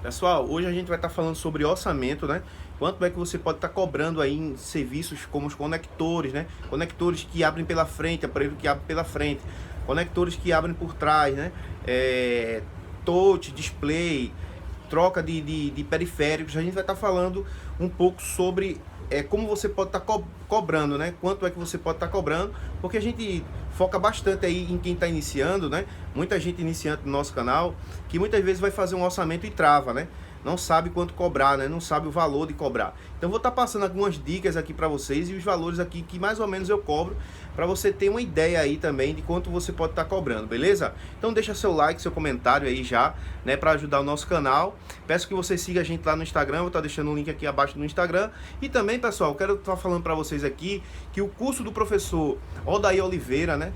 Pessoal, hoje a gente vai estar falando sobre orçamento, né? Quanto é que você pode estar cobrando aí em serviços como os conectores, né? Conectores que abrem pela frente, aparelho que abre pela frente, conectores que abrem por trás, né? Touch, display, troca de periféricos. A gente vai estar falando um pouco sobre como você pode estar cobrando, né? Quanto é que você pode estar cobrando, porque a gente foca bastante aí em quem está iniciando, né? Muita gente iniciante no nosso canal, que muitas vezes vai fazer um orçamento e trava, né? Não sabe quanto cobrar, né? Não sabe o valor de cobrar. Então vou estar passando algumas dicas aqui para vocês e os valores aqui que mais ou menos eu cobro, para você ter uma ideia aí também de quanto você pode estar cobrando, beleza? Então deixa seu like, seu comentário aí já, né, para ajudar o nosso canal. Peço que você siga a gente lá no Instagram, vou estar deixando o link aqui abaixo no Instagram. E também, pessoal, quero estar falando para vocês aqui que o curso do professor Odair Oliveira, né,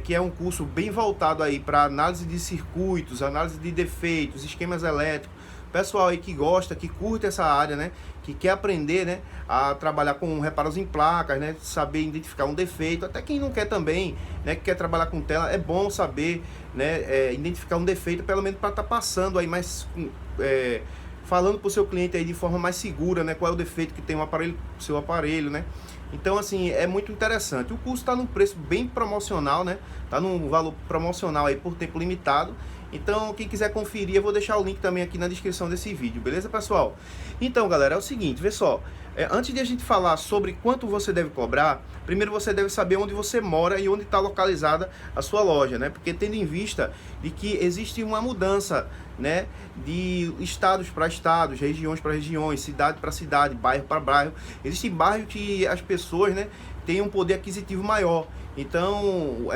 que é um curso bem voltado aí para análise de circuitos, análise de defeitos, esquemas elétricos. Pessoal aí que gosta, que curte essa área, né, que quer aprender, né, a trabalhar com reparos em placas, né, saber identificar um defeito, até quem não quer também, né, que quer trabalhar com tela, é bom saber, né, identificar um defeito, pelo menos para estar passando aí mais, falando para o seu cliente aí de forma mais segura, né, qual é o defeito que tem o aparelho, seu aparelho, né. Então, assim, é muito interessante. O curso está num preço bem promocional, né? Está num valor promocional aí por tempo limitado. Então, quem quiser conferir, eu vou deixar o link também aqui na descrição desse vídeo, beleza, pessoal? Então, galera, é o seguinte, vê só. Antes de a gente falar sobre quanto você deve cobrar, primeiro você deve saber onde você mora e onde está localizada a sua loja, né? Porque tendo em vista de que existe uma mudança, né, de estados para estados, regiões para regiões, cidade para cidade, bairro para bairro. Existem bairros que as pessoas, né, têm um poder aquisitivo maior. Então,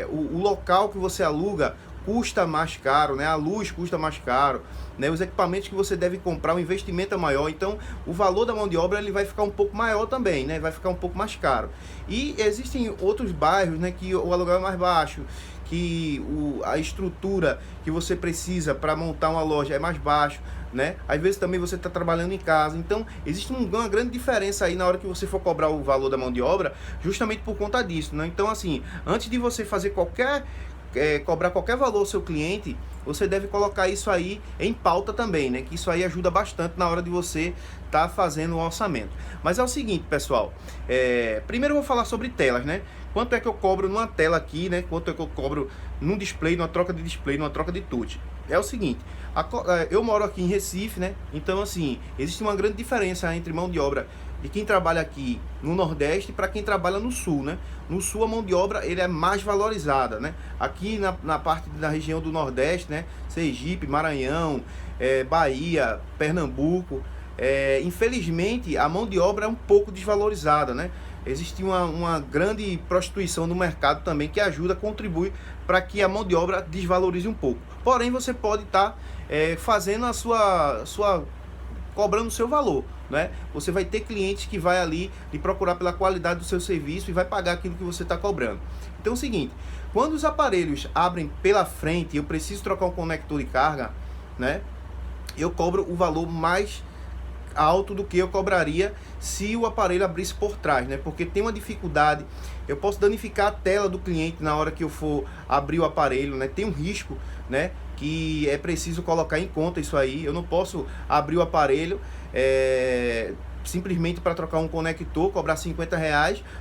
o local que você aluga custa mais caro, né? A luz custa mais caro, né? Os equipamentos que você deve comprar, o investimento é maior, então o valor da mão de obra ele vai ficar um pouco maior também, né? Vai ficar um pouco mais caro. E existem outros bairros, né, que o aluguel é mais baixo, que a estrutura que você precisa para montar uma loja é mais baixo, né? Às vezes também você está trabalhando em casa, então existe uma grande diferença aí na hora que você for cobrar o valor da mão de obra, justamente por conta disso, né? Então, assim, antes de você fazer cobrar qualquer valor ao seu cliente, você deve colocar isso aí em pauta também, né? Que isso aí ajuda bastante na hora de você estar fazendo o orçamento. Mas é o seguinte, pessoal, primeiro eu vou falar sobre telas, né? Quanto é que eu cobro numa tela aqui, né? Quanto é que eu cobro num display, numa troca de display, numa troca de touch? É o seguinte, eu moro aqui em Recife, né? Então, assim, existe uma grande diferença entre mão de obra de quem trabalha aqui no Nordeste para quem trabalha no Sul, né? No Sul a mão de obra ele é mais valorizada, né? Aqui na parte da região do Nordeste, né? Sergipe, Maranhão, Bahia, Pernambuco, infelizmente a mão de obra é um pouco desvalorizada, né? Existe uma grande prostituição no mercado também que ajuda, contribui para que a mão de obra desvalorize um pouco. Porém, você pode estar fazendo a sua cobrando o seu valor, né? Você vai ter clientes que vai ali lhe procurar pela qualidade do seu serviço e vai pagar aquilo que você está cobrando. Então é o seguinte, quando os aparelhos abrem pela frente e eu preciso trocar um conector de carga, né? Eu cobro o valor mais alto do que eu cobraria se o aparelho abrisse por trás, né? Porque tem uma dificuldade, eu posso danificar a tela do cliente na hora que eu for abrir o aparelho, né? Tem um risco, né, que é preciso colocar em conta isso aí. Eu não posso abrir o aparelho simplesmente para trocar um conector, cobrar R$ 50,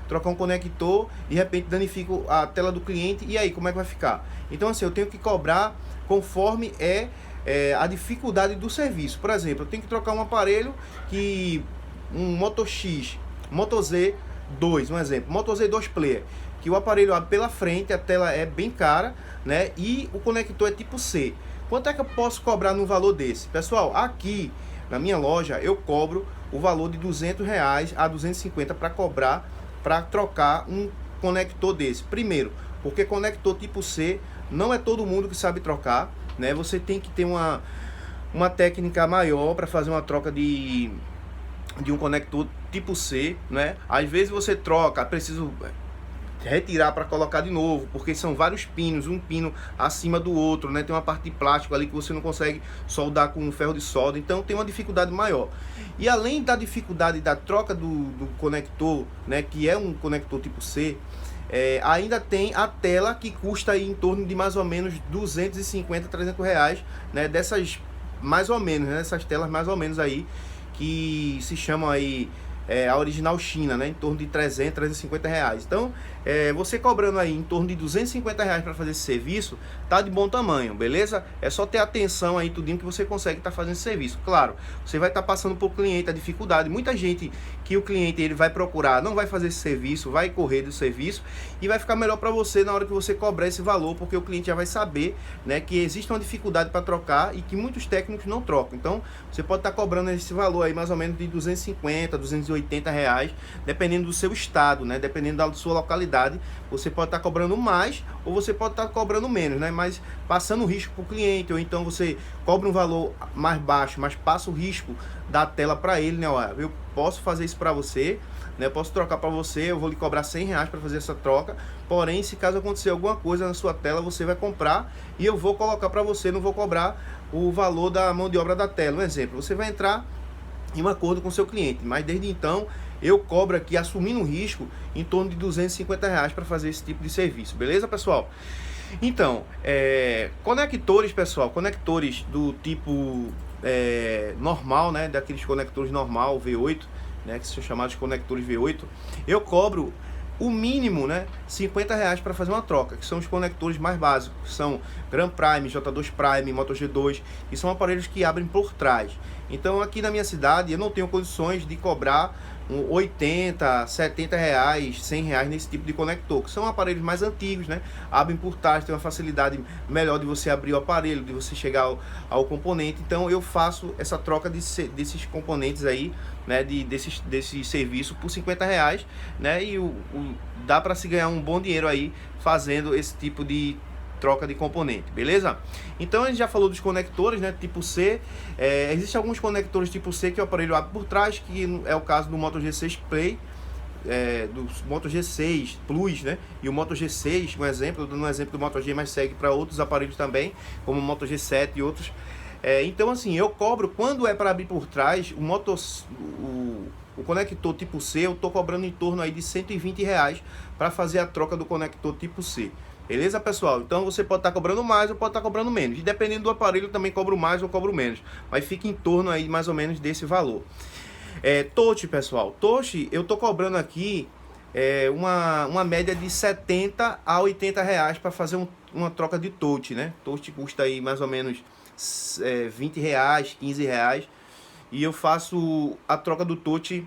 trocar um conector, de repente danifico a tela do cliente, e aí como é que vai ficar? Então, assim, eu tenho que cobrar conforme a dificuldade do serviço. Por exemplo, eu tenho que trocar um aparelho um Moto X, Moto Z2, um exemplo, Moto Z2 Player, que o aparelho abre pela frente, a tela é bem cara, né? E o conector é tipo C. Quanto é que eu posso cobrar num valor desse? Pessoal, aqui na minha loja eu cobro o valor de R$ 200 a 250 para trocar um conector desse. Primeiro, porque conector tipo C não é todo mundo que sabe trocar, né? Você tem que ter uma técnica maior para fazer uma troca de um conector tipo C, né? Às vezes você troca, preciso retirar para colocar de novo, porque são vários pinos, um pino acima do outro, né? Tem uma parte de plástico ali que você não consegue soldar com um ferro de solda, então tem uma dificuldade maior. E além da dificuldade da troca do conector, né, que é um conector tipo C, ainda tem a tela, que custa aí em torno de mais ou menos R$ 250, R$ 300, né? Dessas mais ou menos, né? Essas telas mais ou menos aí, que se chamam aí a original China, né? Em torno de 300, 350 reais. Então, você cobrando aí em torno de 250 reais para fazer esse serviço, tá de bom tamanho, beleza? É só ter atenção aí, tudinho, que você consegue estar fazendo esse serviço. Claro, você vai estar passando por cliente a dificuldade. Muita gente que o cliente ele vai procurar, não vai fazer esse serviço, vai correr do serviço e vai ficar melhor para você na hora que você cobrar esse valor, porque o cliente já vai saber, né, que existe uma dificuldade para trocar e que muitos técnicos não trocam. Então, você pode estar cobrando esse valor aí mais ou menos de 250, 280 reais, dependendo do seu estado, né? Dependendo da sua localidade, você pode estar cobrando mais ou você pode estar cobrando menos, né? Mas passando o risco para o cliente, ou então você cobra um valor mais baixo, mas passa o risco da tela para ele, né? Olha, eu posso fazer isso para você, né? Eu posso trocar para você, eu vou lhe cobrar 100 reais para fazer essa troca, porém, se caso acontecer alguma coisa na sua tela, você vai comprar e eu vou colocar para você, não vou cobrar o valor da mão de obra da tela. Um exemplo, você vai entrar em um acordo com o seu cliente, mas desde então eu cobro aqui, assumindo um risco, em torno de 250 reais para fazer esse tipo de serviço, beleza, pessoal? Então, conectores, pessoal, conectores do tipo normal, né, daqueles conectores normal, V8, né, que são chamados de conectores V8, eu cobro o mínimo, né, 50 reais para fazer uma troca, que são os conectores mais básicos, que são Grand Prime, J2 Prime, Moto G2, que são aparelhos que abrem por trás. Então aqui na minha cidade eu não tenho condições de cobrar 80, 70 reais, 100 reais nesse tipo de conector, que são aparelhos mais antigos, né? Abrem por trás, tem uma facilidade melhor de você abrir o aparelho, de você chegar ao componente. Então eu faço essa troca desses componentes aí, né? Desse serviço por 50 reais, né? E dá para se ganhar um bom dinheiro aí fazendo esse tipo de troca de componente, beleza? Então a gente já falou dos conectores, né, tipo C. Existem alguns conectores tipo C que o aparelho abre por trás, que é o caso do Moto G6 Play, do Moto G6 Plus, né, e o Moto G6, um exemplo, dando um exemplo do Moto G, mas segue para outros aparelhos também, como o Moto G7 e outros. Então assim, eu cobro, quando é para abrir por trás, o conector tipo C, eu tô cobrando em torno aí de 120 reais para fazer a troca do conector tipo C. Beleza, pessoal? Então você pode estar cobrando mais ou pode estar cobrando menos. E dependendo do aparelho, eu também cobro mais ou cobro menos. Mas fica em torno aí mais ou menos desse valor. Touch, pessoal. Touch, eu tô cobrando aqui uma média de 70 a 80 reais para fazer uma troca de touch, né? Touch custa aí mais ou menos 20 reais, 15 reais. E eu faço a troca do touch.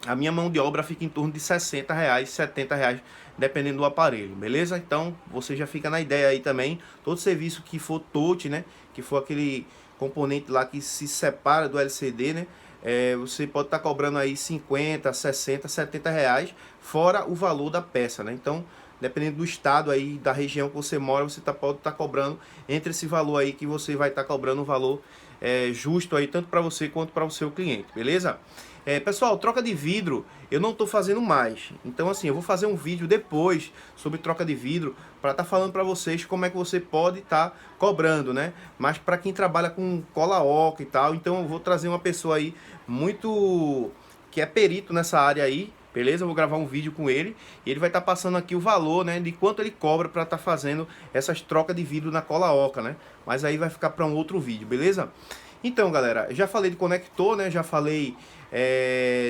A minha mão de obra fica em torno de 60 reais, 70 reais, dependendo do aparelho, beleza? Então, você já fica na ideia aí também. Todo serviço que for touch, né? Que for aquele componente lá que se separa do LCD, né? Você pode estar cobrando aí 50, 60, 70 reais, fora o valor da peça, né? Então, dependendo do estado aí, da região que você mora, você pode estar cobrando entre esse valor aí, que você vai estar cobrando um valor justo aí, tanto para você quanto para o seu cliente, beleza? Pessoal, troca de vidro eu não estou fazendo mais. Então assim, eu vou fazer um vídeo depois sobre troca de vidro para estar falando para vocês como é que você pode estar cobrando, né? Mas para quem trabalha com cola oca e tal, então eu vou trazer uma pessoa aí que é perito nessa área aí, beleza? Eu vou gravar um vídeo com ele e ele vai estar passando aqui o valor, né, de quanto ele cobra para estar fazendo essas trocas de vidro na cola oca, né? Mas aí vai ficar para um outro vídeo, beleza? Então, galera, já falei de conector, né? Já falei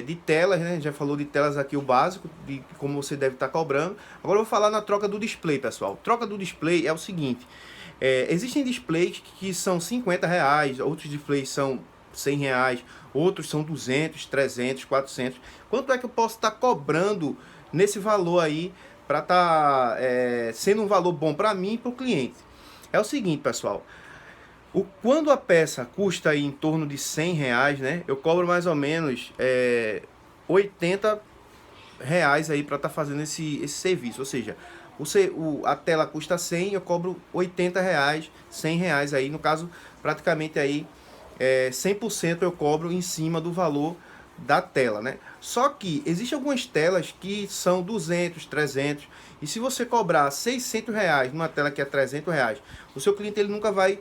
de telas, né? Já falou de telas aqui, o básico, de como você deve estar cobrando. Agora eu vou falar na troca do display, pessoal. Troca do display é o seguinte: existem displays que são 50 reais, outros displays são 100 reais, outros são 200, 300, 400. Quanto é que eu posso estar cobrando nesse valor aí para estar sendo um valor bom para mim e para o cliente? É o seguinte, pessoal. Quando a peça custa aí em torno de 100 reais, né? Eu cobro mais ou menos 80 reais aí para estar fazendo esse serviço. Ou seja, a tela custa 100, eu cobro 80 reais, 100 reais aí. No caso, praticamente aí 100% eu cobro em cima do valor da tela, né? Só que existem algumas telas que são 200, 300. E se você cobrar 600 reais numa tela que é 300 reais, o seu cliente ele nunca vai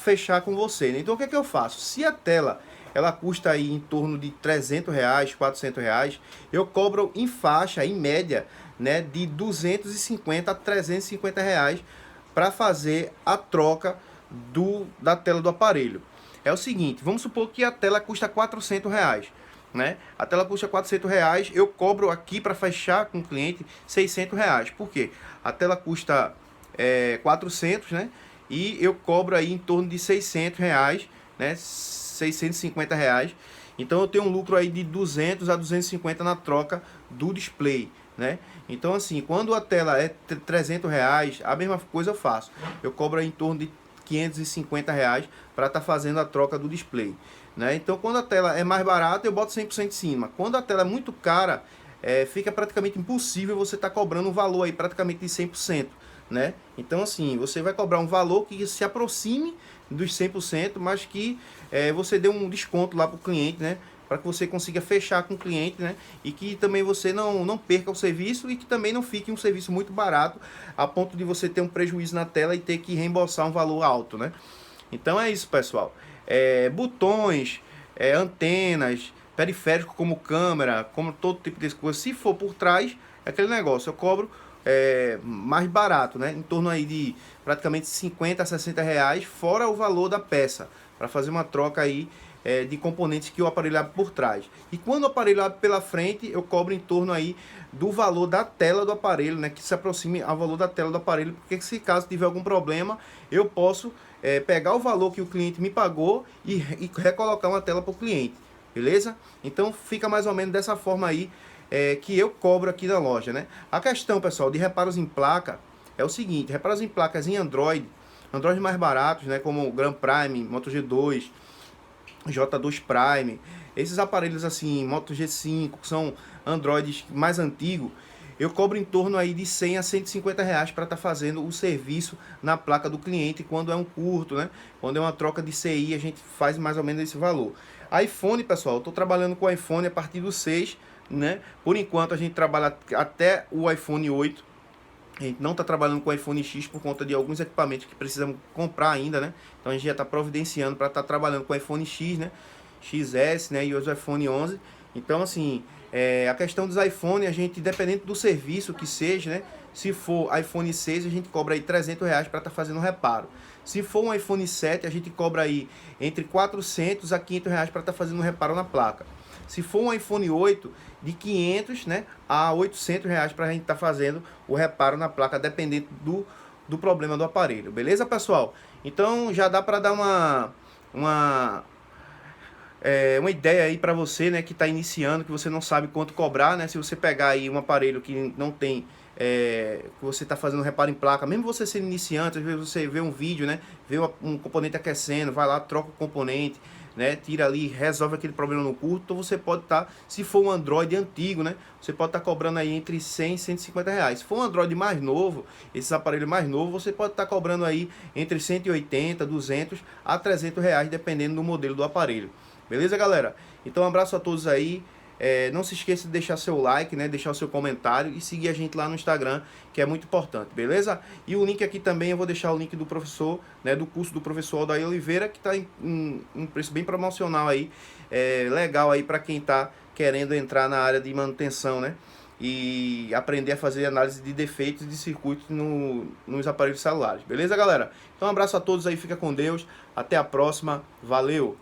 fechar com você, né? Então o que é que eu faço? Se a tela ela custa aí em torno de 300 reais, 400 reais, eu cobro em faixa, em média, né, de 250 a 350 reais para fazer a troca da tela do aparelho. é o seguinte, vamos supor que a tela custa R$ 400, né? A tela custa R$ 400, eu cobro aqui para fechar com o cliente R$ 600. Por quê? A tela custa 400, né? E eu cobro aí em torno de R$ 600, né? R$ 650. Então eu tenho um lucro aí de 200 a 250 na troca do display, né? Então assim, quando a tela é R$ 300, a mesma coisa eu faço. Eu cobro aí em torno de R$ 550 para estar fazendo a troca do display, né? Então quando a tela é mais barata, eu boto 100% em cima. Quando a tela é muito cara, fica praticamente impossível você estar cobrando um valor aí praticamente de 100%, né? Então assim, você vai cobrar um valor que se aproxime dos 100%, mas que você dê um desconto lá para o cliente, né? Para que você consiga fechar com o cliente, né? E que também você não perca o serviço e que também não fique um serviço muito barato a ponto de você ter um prejuízo na tela e ter que reembolsar um valor alto, né? Então é isso, pessoal. Botões, antenas, periféricos como câmera, como todo tipo de coisa, se for por trás, é aquele negócio, eu cobro mais barato, né? Em torno aí de praticamente 50 a 60 reais, fora o valor da peça, para fazer uma troca aí de componentes que o aparelho abre por trás. E quando o aparelho abre pela frente, eu cobro em torno aí do valor da tela do aparelho, né? Que se aproxime ao valor da tela do aparelho, porque se caso tiver algum problema, eu posso pegar o valor que o cliente me pagou e recolocar uma tela para o cliente, beleza? Então fica mais ou menos dessa forma aí que eu cobro aqui na loja, né? A questão, pessoal, de reparos em placa é o seguinte: reparos em placas em Android mais baratos, né? Como o Grand Prime, Moto G2, J2 Prime, esses aparelhos assim, Moto G5, que são Androids mais antigos, eu cobro em torno aí de 100 a 150 reais para estar fazendo o serviço na placa do cliente quando é um curto, né? Quando é uma troca de CI, a gente faz mais ou menos esse valor. iPhone, pessoal, eu estou trabalhando com iPhone a partir do 6, né? Por enquanto a gente trabalha até o iPhone 8. A gente não está trabalhando com o iPhone X por conta de alguns equipamentos que precisamos comprar ainda, né? Então a gente já está providenciando para estar trabalhando com o iPhone X, né? XS, né? E os iPhone 11. Então assim, a questão dos iPhone, a gente, dependendo do serviço que seja, né? Se for iPhone 6, a gente cobra aí R$ 300 para estar fazendo um reparo. Se for um iPhone 7, a gente cobra aí entre 400 a 500 reais para estar fazendo um reparo na placa. Se for um iPhone 8, de 500, né, a 800 reais para a gente estar fazendo o reparo na placa, dependendo do problema do aparelho. Beleza, pessoal? Então já dá para dar uma ideia aí para você, né, que está iniciando, que você não sabe quanto cobrar, né? Se você pegar aí um aparelho que não tem, que você está fazendo reparo em placa, mesmo você sendo iniciante, às vezes você vê um vídeo, né, vê um componente aquecendo, vai lá, troca o componente, né, tira ali, resolve aquele problema no curto. Então você pode estar, se for um Android antigo, né, você pode estar cobrando aí entre 100 e 150 reais. Se for um Android mais novo, esses aparelhos mais novos, você pode estar cobrando aí entre 180, 200 a 300 reais, dependendo do modelo do aparelho. Beleza, galera? Então um abraço a todos aí. Não se esqueça de deixar seu like, né? Deixar o seu comentário e seguir a gente lá no Instagram, que é muito importante, beleza? E o link aqui também, eu vou deixar o link do professor, né? Do curso do professor Aldair Oliveira, que está em um preço bem promocional aí, legal aí para quem está querendo entrar na área de manutenção, né? E aprender a fazer análise de defeitos de circuitos nos aparelhos celulares, beleza, galera? Então um abraço a todos aí, fica com Deus, até a próxima, valeu!